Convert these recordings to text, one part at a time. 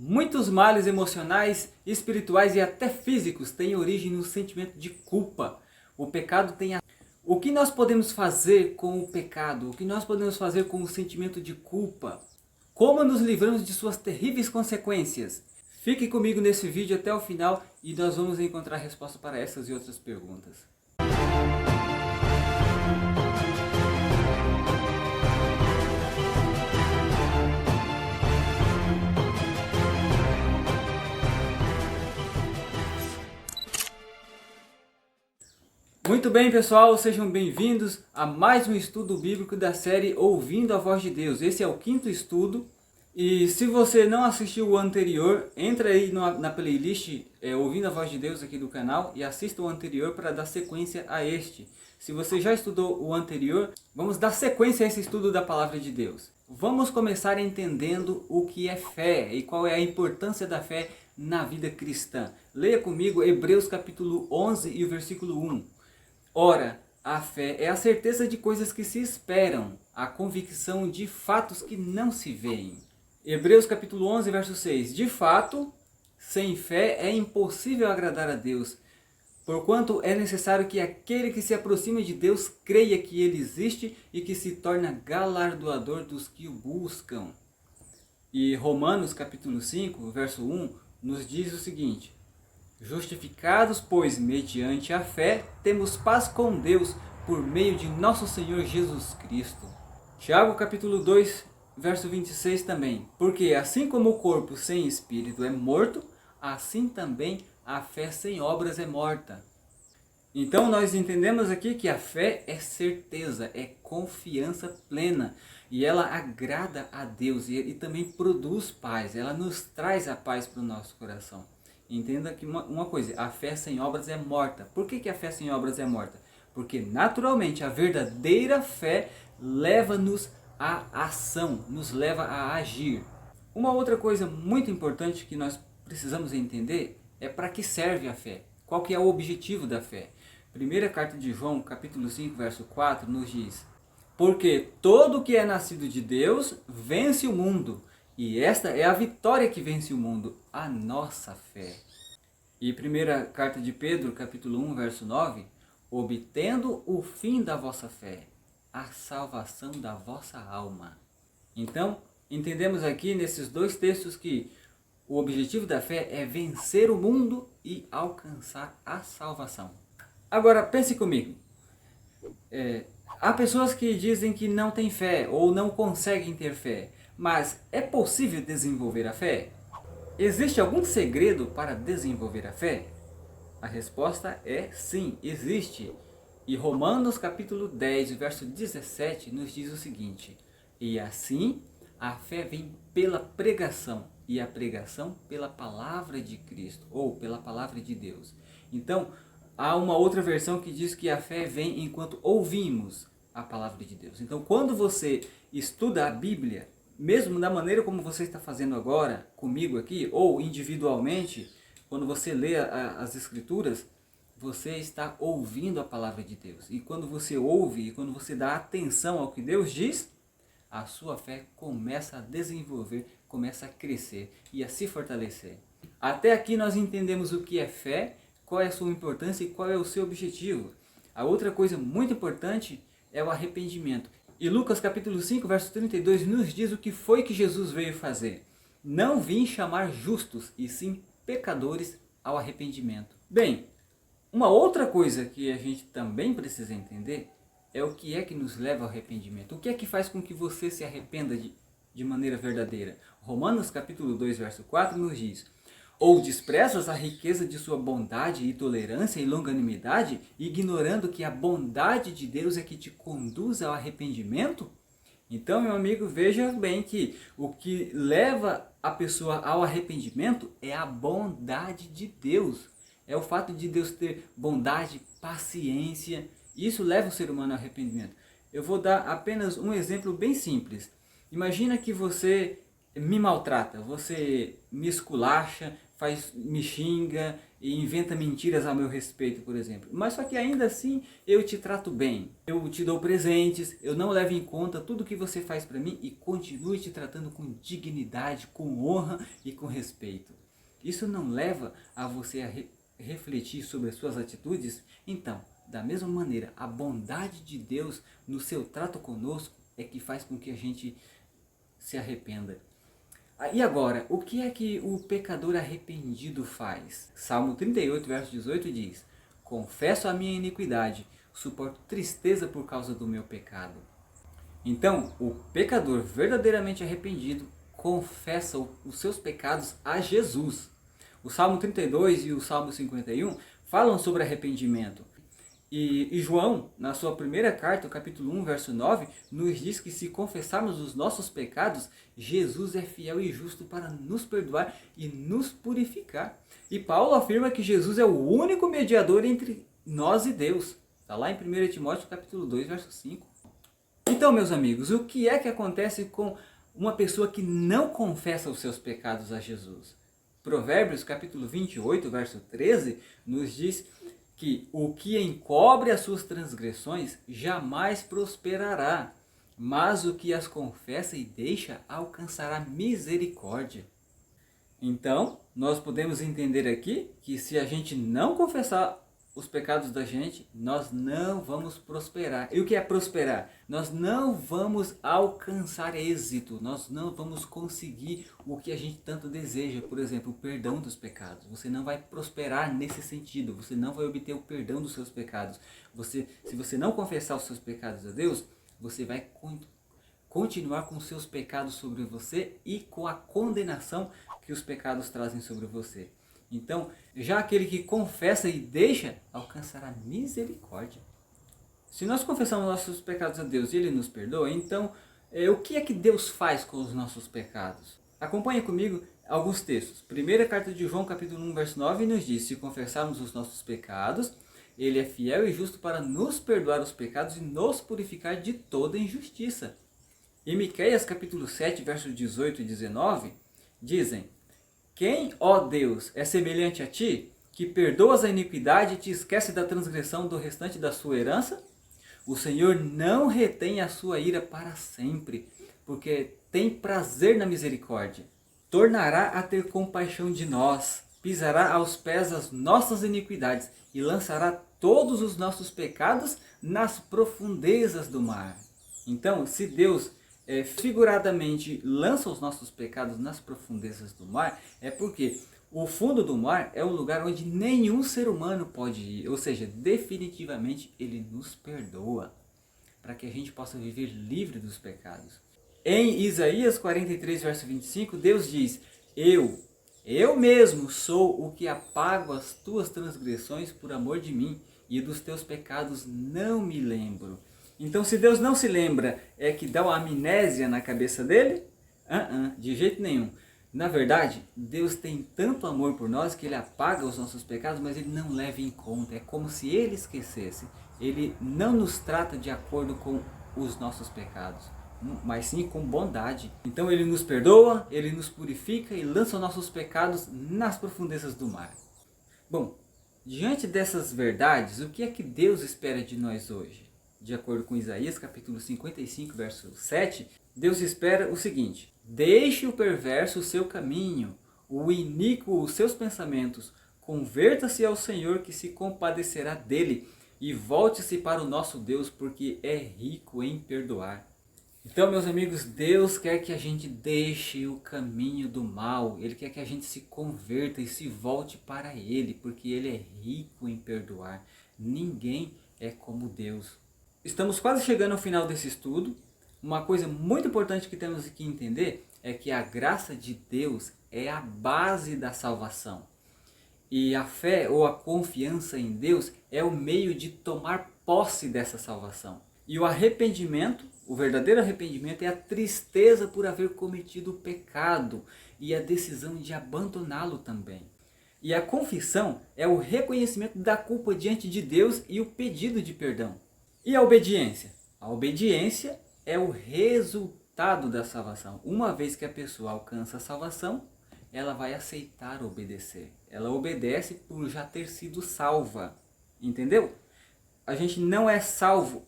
Muitos males emocionais, espirituais e até físicos têm origem no sentimento de culpa. O pecado tem a... O que nós podemos fazer com o pecado? O que nós podemos fazer com o sentimento de culpa? Como nos livramos de suas terríveis consequências? Fique comigo nesse vídeo até o final e nós vamos encontrar resposta para essas e outras perguntas. Muito bem, pessoal, sejam bem-vindos a mais um estudo bíblico da série Ouvindo a Voz de Deus. Esse é o 5º estudo e se você não assistiu o anterior, entra aí na playlist Ouvindo a Voz de Deus aqui do canal e assista o anterior para dar sequência a este. Se você já estudou o anterior, vamos dar sequência a esse estudo da Palavra de Deus. Vamos começar entendendo o que é fé e qual é a importância da fé na vida cristã. Leia comigo Hebreus capítulo 11 e o versículo 1. Ora, a fé é a certeza de coisas que se esperam, a convicção de fatos que não se veem. Hebreus capítulo 11, verso 6. De fato, sem fé é impossível agradar a Deus, porquanto é necessário que aquele que se aproxima de Deus creia que Ele existe e que se torna galardoador dos que o buscam. E Romanos capítulo 5, verso 1, nos diz o seguinte: justificados, pois, mediante a fé, temos paz com Deus por meio de nosso Senhor Jesus Cristo. Tiago capítulo 2, verso 26 também. Porque assim como o corpo sem espírito é morto, assim também a fé sem obras é morta. Então nós entendemos aqui que a fé é certeza, é confiança plena. E ela agrada a Deus e também produz paz. Ela nos traz a paz para o nosso coração. Entenda que uma coisa, a fé sem obras é morta. Por que a fé sem obras é morta? Porque naturalmente a verdadeira fé leva-nos à ação, nos leva a agir. Uma outra coisa muito importante que nós precisamos entender é para que serve a fé. Qual que é o objetivo da fé? Primeira carta de João, capítulo 5, verso 4, nos diz: porque todo que é nascido de Deus vence o mundo. E esta é a vitória que vence o mundo, a nossa fé. E primeira carta de Pedro, capítulo 1, verso 9, obtendo o fim da vossa fé, a salvação da vossa alma. Então, entendemos aqui nesses dois textos que o objetivo da fé é vencer o mundo e alcançar a salvação. Agora, pense comigo. Há pessoas que dizem que não têm fé ou não conseguem ter fé. Mas é possível desenvolver a fé? Existe algum segredo para desenvolver a fé? A resposta é sim, existe. E Romanos capítulo 10, verso 17 nos diz o seguinte: e assim a fé vem pela pregação, e a pregação pela palavra de Cristo, ou pela palavra de Deus. Então, há uma outra versão que diz que a fé vem enquanto ouvimos a palavra de Deus. Então, quando você estuda a Bíblia, mesmo da maneira como você está fazendo agora, comigo aqui, ou individualmente, quando você lê as Escrituras, você está ouvindo a palavra de Deus. E quando você ouve, e quando você dá atenção ao que Deus diz, a sua fé começa a desenvolver, começa a crescer e a se fortalecer. Até aqui nós entendemos o que é fé, qual é a sua importância e qual é o seu objetivo. A outra coisa muito importante é o arrependimento. E Lucas capítulo 5, verso 32 nos diz o que foi que Jesus veio fazer. Não vim chamar justos, e sim pecadores ao arrependimento. Bem, uma outra coisa que a gente também precisa entender é o que é que nos leva ao arrependimento. O que é que faz com que você se arrependa de maneira verdadeira? Romanos capítulo 2, verso 4 nos diz: ou desprezas a riqueza de sua bondade e tolerância e longanimidade, ignorando que a bondade de Deus é que te conduz ao arrependimento? Então, meu amigo, veja bem que o que leva a pessoa ao arrependimento é a bondade de Deus. É o fato de Deus ter bondade, paciência. Isso leva o ser humano ao arrependimento. Eu vou dar apenas um exemplo bem simples. Imagina que você me maltrata, você me esculacha, me xinga e inventa mentiras a meu respeito, por exemplo. Mas só que ainda assim eu te trato bem, eu te dou presentes, eu não levo em conta tudo que você faz para mim e continuo te tratando com dignidade, com honra e com respeito. Isso não leva a você a refletir sobre as suas atitudes? Então, da mesma maneira, a bondade de Deus no seu trato conosco é que faz com que a gente se arrependa. E agora, o que é que o pecador arrependido faz? Salmo 38, verso 18 diz: confesso a minha iniquidade, suporto tristeza por causa do meu pecado. Então, o pecador verdadeiramente arrependido confessa os seus pecados a Jesus. O Salmo 32 e o Salmo 51 falam sobre arrependimento. E João, na sua primeira carta, capítulo 1, verso 9, nos diz que se confessarmos os nossos pecados, Jesus é fiel e justo para nos perdoar e nos purificar. E Paulo afirma que Jesus é o único mediador entre nós e Deus. Está lá em 1 Timóteo, capítulo 2, verso 5. Então, meus amigos, o que é que acontece com uma pessoa que não confessa os seus pecados a Jesus? Provérbios, capítulo 28, verso 13, nos diz que o que encobre as suas transgressões jamais prosperará, mas o que as confessa e deixa alcançará misericórdia. Então, nós podemos entender aqui que se a gente não confessar os pecados da gente, nós não vamos prosperar. E o que é prosperar? Nós não vamos alcançar êxito, nós não vamos conseguir o que a gente tanto deseja, por exemplo, o perdão dos pecados. Você não vai prosperar nesse sentido, você não vai obter o perdão dos seus pecados. Se você não confessar os seus pecados a Deus, você vai continuar com os seus pecados sobre você e com a condenação que os pecados trazem sobre você. Então, já aquele que confessa e deixa, alcançará misericórdia. Se nós confessamos nossos pecados a Deus e Ele nos perdoa, então, o que é que Deus faz com os nossos pecados? Acompanhe comigo alguns textos. Primeira carta de João, capítulo 1, verso 9, nos diz: se confessarmos os nossos pecados, Ele é fiel e justo para nos perdoar os pecados e nos purificar de toda injustiça. Em Miqueias, capítulo 7, versos 18 e 19, dizem: quem, ó Deus, é semelhante a ti, que perdoas a iniquidade e te esquece da transgressão do restante da sua herança? O Senhor não retém a sua ira para sempre, porque tem prazer na misericórdia. Tornará a ter compaixão de nós, pisará aos pés as nossas iniquidades e lançará todos os nossos pecados nas profundezas do mar. Então, se Deus figuradamente lança os nossos pecados nas profundezas do mar, é porque o fundo do mar é um lugar onde nenhum ser humano pode ir, ou seja, definitivamente Ele nos perdoa, para que a gente possa viver livre dos pecados. Em Isaías 43, verso 25, Deus diz: eu mesmo sou o que apago as tuas transgressões por amor de mim, e dos teus pecados não me lembro. Então, se Deus não se lembra, é que dá uma amnésia na cabeça dele? De jeito nenhum. Na verdade, Deus tem tanto amor por nós que Ele apaga os nossos pecados, mas Ele não leva em conta. É como se Ele esquecesse. Ele não nos trata de acordo com os nossos pecados, mas sim com bondade. Então Ele nos perdoa, Ele nos purifica e lança os nossos pecados nas profundezas do mar. Bom, diante dessas verdades, o que é que Deus espera de nós hoje? De acordo com Isaías, capítulo 55, verso 7, Deus espera o seguinte: deixe o perverso o seu caminho, o iníquo os seus pensamentos, converta-se ao Senhor que se compadecerá dele, e volte-se para o nosso Deus, porque é rico em perdoar. Então, meus amigos, Deus quer que a gente deixe o caminho do mal, Ele quer que a gente se converta e se volte para Ele, porque Ele é rico em perdoar. Ninguém é como Deus. Estamos quase chegando ao final desse estudo. Uma coisa muito importante que temos que entender é que a graça de Deus é a base da salvação. E a fé ou a confiança em Deus é o meio de tomar posse dessa salvação. E o arrependimento, o verdadeiro arrependimento, é a tristeza por haver cometido o pecado e a decisão de abandoná-lo também. E a confissão é o reconhecimento da culpa diante de Deus e o pedido de perdão. E a obediência? A obediência é o resultado resultado da salvação. Uma vez que a pessoa alcança a salvação, ela vai aceitar obedecer. Ela obedece por já ter sido salva. Entendeu? A gente não é salvo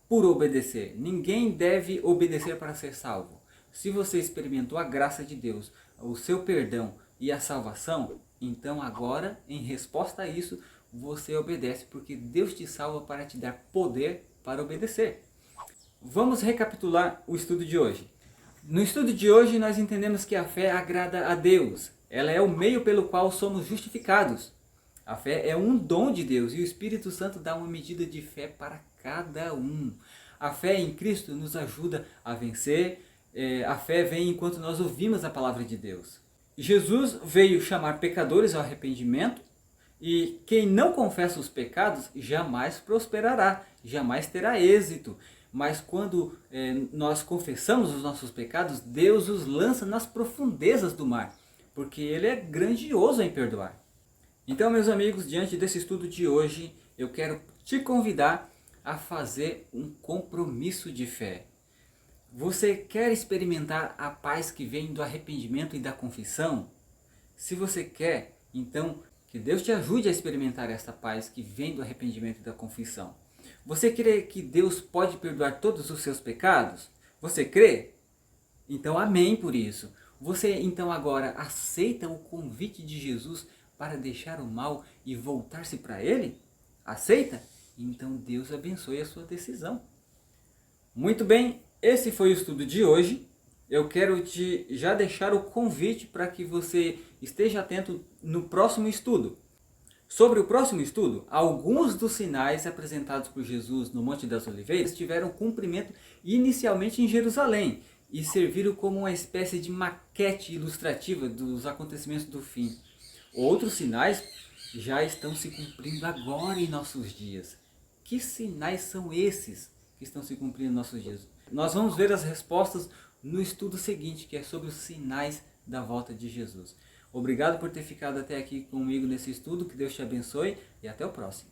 por obedecer. Ninguém deve obedecer para ser salvo. Se você experimentou a graça de Deus, o seu perdão e a salvação, então agora, em resposta a isso, você obedece, porque Deus te salva para te dar poder para obedecer. Vamos recapitular o estudo de hoje. No estudo de hoje nós entendemos que a fé agrada a Deus. Ela é o meio pelo qual somos justificados. A fé é um dom de Deus e o Espírito Santo dá uma medida de fé para cada um. A fé em Cristo nos ajuda a vencer. A fé vem enquanto nós ouvimos a palavra de Deus. Jesus veio chamar pecadores ao arrependimento e quem não confessa os pecados jamais prosperará, jamais terá êxito. Mas quando nós confessamos os nossos pecados, Deus os lança nas profundezas do mar, porque Ele é grandioso em perdoar. Então, meus amigos, diante desse estudo de hoje, eu quero te convidar a fazer um compromisso de fé. Você quer experimentar a paz que vem do arrependimento e da confissão? Se você quer, então que Deus te ajude a experimentar essa paz que vem do arrependimento e da confissão. Você crê que Deus pode perdoar todos os seus pecados? Você crê? Então amém por isso. Você então agora aceita o convite de Jesus para deixar o mal e voltar-se para Ele? Aceita? Então Deus abençoe a sua decisão. Muito bem, esse foi o estudo de hoje. Eu quero te já deixar o convite para que você esteja atento no próximo estudo. Sobre o próximo estudo, alguns dos sinais apresentados por Jesus no Monte das Oliveiras tiveram cumprimento inicialmente em Jerusalém e serviram como uma espécie de maquete ilustrativa dos acontecimentos do fim. Outros sinais já estão se cumprindo agora em nossos dias. Que sinais são esses que estão se cumprindo em nossos dias? Nós vamos ver as respostas no estudo seguinte, que é sobre os sinais da volta de Jesus. Obrigado por ter ficado até aqui comigo nesse estudo, que Deus te abençoe e até o próximo.